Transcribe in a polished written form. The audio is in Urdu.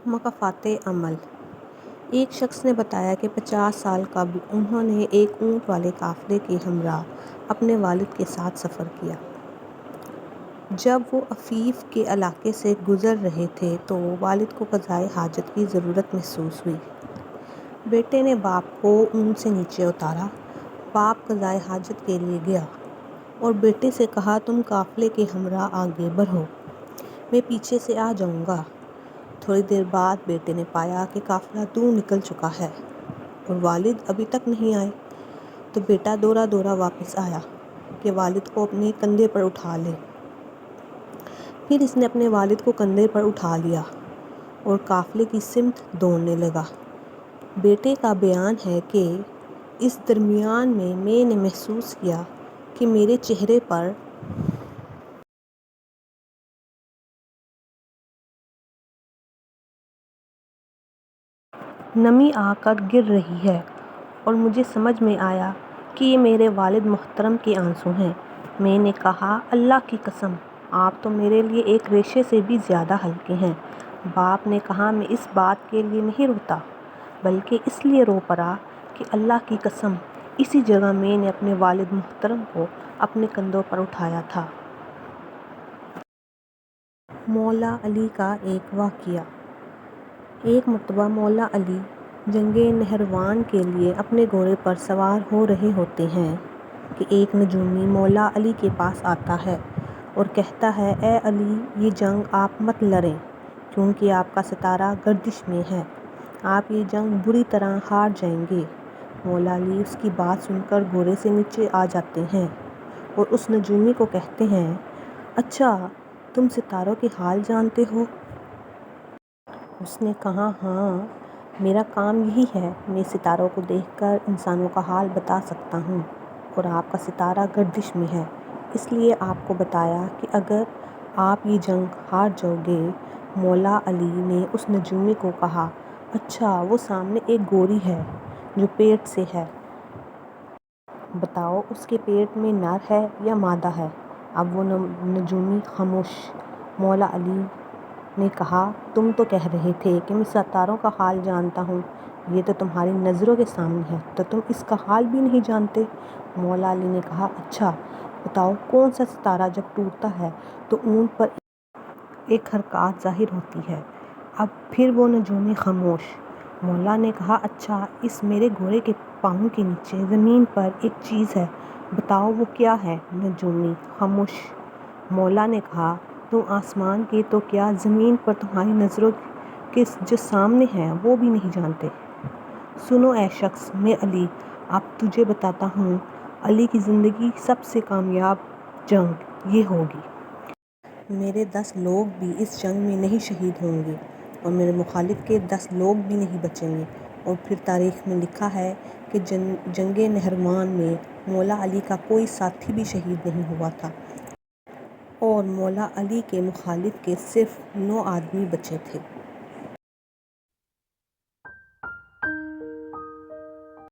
مکافات عمل۔ ایک شخص نے بتایا کہ 50 سال قبل انہوں نے ایک اونٹ والے قافلے کے ہمراہ اپنے والد کے ساتھ سفر کیا۔ جب وہ عفیف کے علاقے سے گزر رہے تھے تو والد کو قضائے حاجت کی ضرورت محسوس ہوئی۔ بیٹے نے باپ کو اونٹ سے نیچے اتارا۔ باپ قضائے حاجت کے لیے گیا اور بیٹے سے کہا، تم قافلے کے ہمراہ آگے بڑھو، میں پیچھے سے آ جاؤں گا۔ تھوڑی دیر بعد بیٹے نے پایا کہ قافلہ دور نکل چکا ہے اور والد ابھی تک نہیں آئے، تو بیٹا دورا دورا واپس آیا کہ والد کو اپنے کندھے پر اٹھا لے۔ پھر اس نے اپنے والد کو کندھے پر اٹھا لیا اور قافلے کی سمت دوڑنے لگا۔ بیٹے کا بیان ہے کہ اس درمیان میں نے محسوس کیا کہ میرے چہرے پر نمی آ کر گر رہی ہے اور مجھے سمجھ میں آیا کہ یہ میرے والد محترم کے آنسو ہیں۔ میں نے کہا، اللہ کی قسم، آپ تو میرے لیے ایک ریشے سے بھی زیادہ ہلکے ہیں۔ باپ نے کہا، میں اس بات کے لیے نہیں روتا بلکہ اس لیے رو پڑا کہ اللہ کی قسم اسی جگہ میں نے اپنے والد محترم کو اپنے کندھوں پر اٹھایا تھا۔ مولا علی کا ایک واقعہ۔ ایک مرتبہ مولا علی جنگ نہروان کے لیے اپنے گھوڑے پر سوار ہو رہے ہوتے ہیں کہ ایک نجومی مولا علی کے پاس آتا ہے اور کہتا ہے، اے علی، یہ جنگ آپ مت لڑیں کیونکہ آپ کا ستارہ گردش میں ہے، آپ یہ جنگ بری طرح ہار جائیں گے۔ مولا علی اس کی بات سن کر گھوڑے سے نیچے آ جاتے ہیں اور اس نجومی کو کہتے ہیں، اچھا تم ستاروں کے حال جانتے ہو؟ اس نے کہا، ہاں، میرا کام یہی ہے، میں ستاروں کو دیکھ کر انسانوں کا حال بتا سکتا ہوں اور آپ کا ستارہ گردش میں ہے، اس لیے آپ کو بتایا کہ اگر آپ یہ جنگ ہار جاؤ گے۔ مولا علی نے اس نجومی کو کہا، اچھا وہ سامنے ایک گوری ہے جو پیٹ سے ہے، بتاؤ اس کے پیٹ میں نر ہے یا مادہ ہے؟ اب وہ نجومی خاموش۔ مولا علی نے کہا، تم تو کہہ رہے تھے کہ میں ستاروں کا حال جانتا ہوں، یہ تو تمہاری نظروں کے سامنے ہے، تو تم اس کا حال بھی نہیں جانتے؟ مولا علی نے کہا، اچھا بتاؤ کون سا ستارہ جب ٹوٹتا ہے تو اونٹ پر ایک حرکات ظاہر ہوتی ہے؟ اب پھر وہ نجومی خاموش۔ مولا نے کہا، اچھا اس میرے گھوڑے کے پاؤں کے نیچے زمین پر ایک چیز ہے، بتاؤ وہ کیا ہے؟ نجومی خاموش۔ مولا نے کہا، تم آسمان کے تو کیا زمین پر تمہاری نظروں کے جو سامنے ہے وہ بھی نہیں جانتے؟ سنو اے شخص، میں علی اب تجھے بتاتا ہوں، علی کی زندگی سب سے کامیاب جنگ یہ ہوگی۔ میرے 10 لوگ بھی اس جنگ میں نہیں شہید ہوں گے اور میرے مخالف کے 10 لوگ بھی نہیں بچیں گے۔ اور پھر تاریخ میں لکھا ہے کہ جنگ نہروان میں مولا علی کا کوئی ساتھی بھی شہید نہیں ہوا تھا اور مولا علی کے مخالف کے صرف 9 آدمی بچے تھے۔